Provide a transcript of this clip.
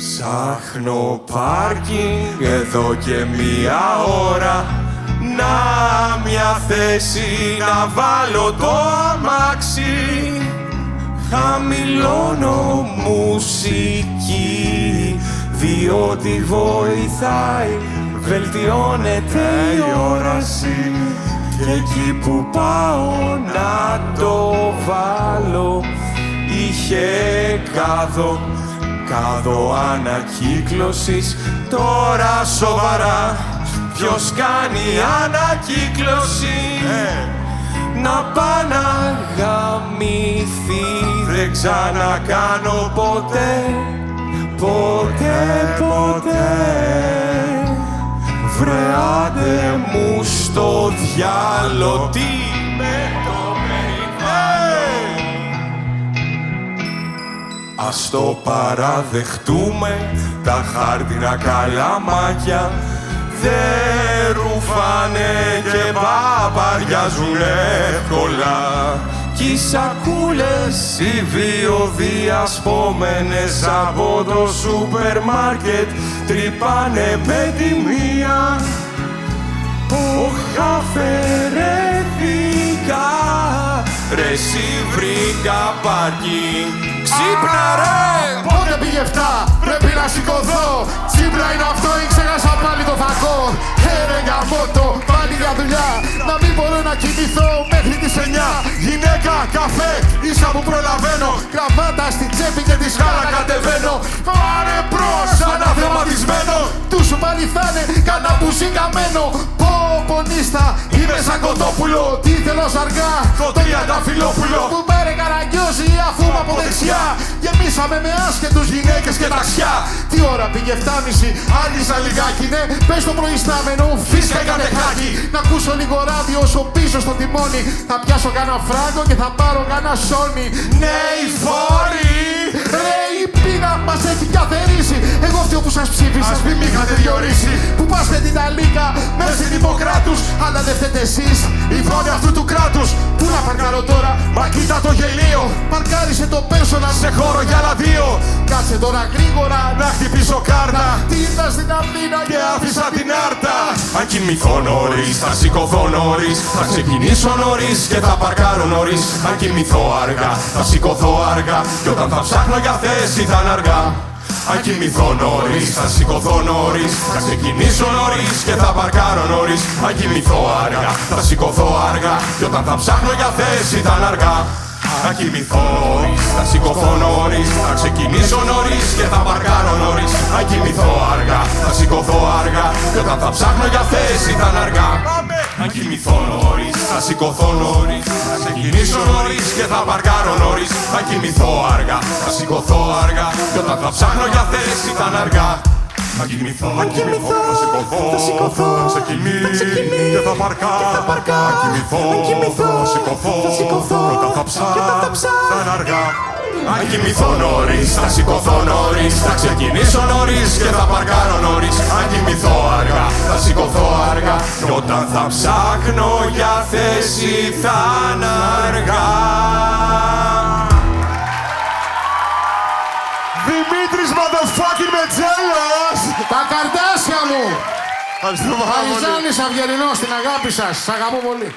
Ψάχνω πάρκινγκ εδώ και μία ώρα, να μια θέση να βάλω το αμάξι. Χαμηλώνω μουσική, διότι βοηθάει, βελτιώνεται η όραση. Και εκεί που πάω να το βάλω, είχε κάδο ανακύκλωσης. Τώρα σοβαρά, ποιος κάνει ανακύκλωση? Να πάω να γαμηθεί, δεν ξανακάνω ποτέ. Βρε άντε μου στο διάλο, τι με το περιβάλλον. Ας το παραδεχτούμε, τα χάρτινα καλαμάκια δεν ρουφάνε και παπαριάζουν εύκολα. Κι οι σακούλες οι βιοδιασπόμενες από το σούπερ τρυπάνε με τη μία. Αφαιρέθηκα, ρε εσύ βρήκα πάρκινγκ. Ξύπνα ρε! Πότε πήγε 7, πρέπει να σηκωθώ. Τσίπρα είναι αυτό ή ξέχασα πάλι το φακό. Ρε γαμώτο, πάλι για δουλειά. Να μην μπορώ να κοιμηθώ μέχρι τις 9. Γυναίκα, καφέ, ίσα που προλαβαίνω. Κραβάτα στην τσέπη και τη σκάλα κατεβαίνω. Πάρε μπρος, αναθεματισμένο. Του σου πάλι θα είναι κανένα πουσί καμένο. Πονίστα, είμαι σαν κοτόπουλο. Τι θέλω αργά, το τριανταφυλόπουλο. Που πάρε καραγκιόζη αφού είμαι από δεξιά. Γεμίσαμε με άσχετους γυναίκες και ταξιά. Τι ώρα πήγε 7.30, άργησα λιγάκι, ναι. Πες το προϊστάμενο, φίσκα έκανε χάκι. Να ακούσω λίγο ράδιο όσο πίσω στο τιμόνι. Θα πιάσω κάνα φράγκο και θα πάρω κάνα σόνι. Ναι, οι φόροι! Ρε η πείνα μας έχει πια θερήσει. Εγώ φτιω που σας ψήφισα, ας μην μ' είχατε διορίσει. Που πας με την Ταλίκα, μέσα στη Δημοκράτους. Αλλά δεν φταίτε εσείς, η φόνη αυτού του κράτους. Πού να παρκάρω τώρα, μα κοίτα το γελίο. Παρκάρισε το personal σε χώρο για άλλα 2. Κάτσε τώρα γρήγορα να χτυπήσω κάρτα. Τι ήρθα στην Αθήνα και άφησα την Άρτα. Αν κοιμηθώ νωρίς, θα σηκωθώ νωρίς. Θα ξεκινήσω νωρίς και θα παρκάρω νωρίς. Αν κοιμηθώ αργά, θα σηκωθώ αργά. Και όταν θα ψάχνω για θέση θα είναι αργά. Αν κοιμηθώ νωρίς, θα σηκωθώ νωρίς. Θα ξεκινήσω νωρίς και θα παρκάρω νωρίς. Αν κοιμηθώ αργά, θα σηκωθώ αργά. Και όταν θα ψάχνω για θέση θα είναι αργά. Αν κοιμηθώ νωρίς, θα σηκωθώ νωρίς. Θα ξεκινήσω νωρίς και θα παρκάρω νωρίς. Αν κοιμηθώ αργά, θα σηκωθώ αργά. Και όταν θα ψάχνω για θέση θα είναι αργά. Αν κοιμηθώ νωρίς, θα σηκωθώ νωρίς. Θα ξεκινήσω νωρίς και θα παρκάρω νωρίς. Αν κοιμηθώ αργά, θα σηκωθώ αργά. Και όταν θα ψάχνω για θέση θα είναι αργά. Αν κοιμηθώ, θα σηκωθώ, θα ξεκινήσω και θα παρκάρω. Αν κοιμηθώ, θα σηκωθώ, όταν θα ψάχνω θα είναι αργά. Αν κοιμηθώ νωρίς, θα σηκωθώ νωρίς. Θα ξεκινήσω νωρίς και θα παρκάρω νωρίς. Αν κοιμηθώ αργά, θα σηκωθώ αργά. Και όταν θα ψάχνω για θέση θα είναι αργά. Δημήτρης motherfucking Μετζέλος! Τα καρτάσια μου! Ευχαριστώ πάρα πολύ. Αριζάνης Αυγερινός, την αγάπη σας. Σ' αγαπώ πολύ.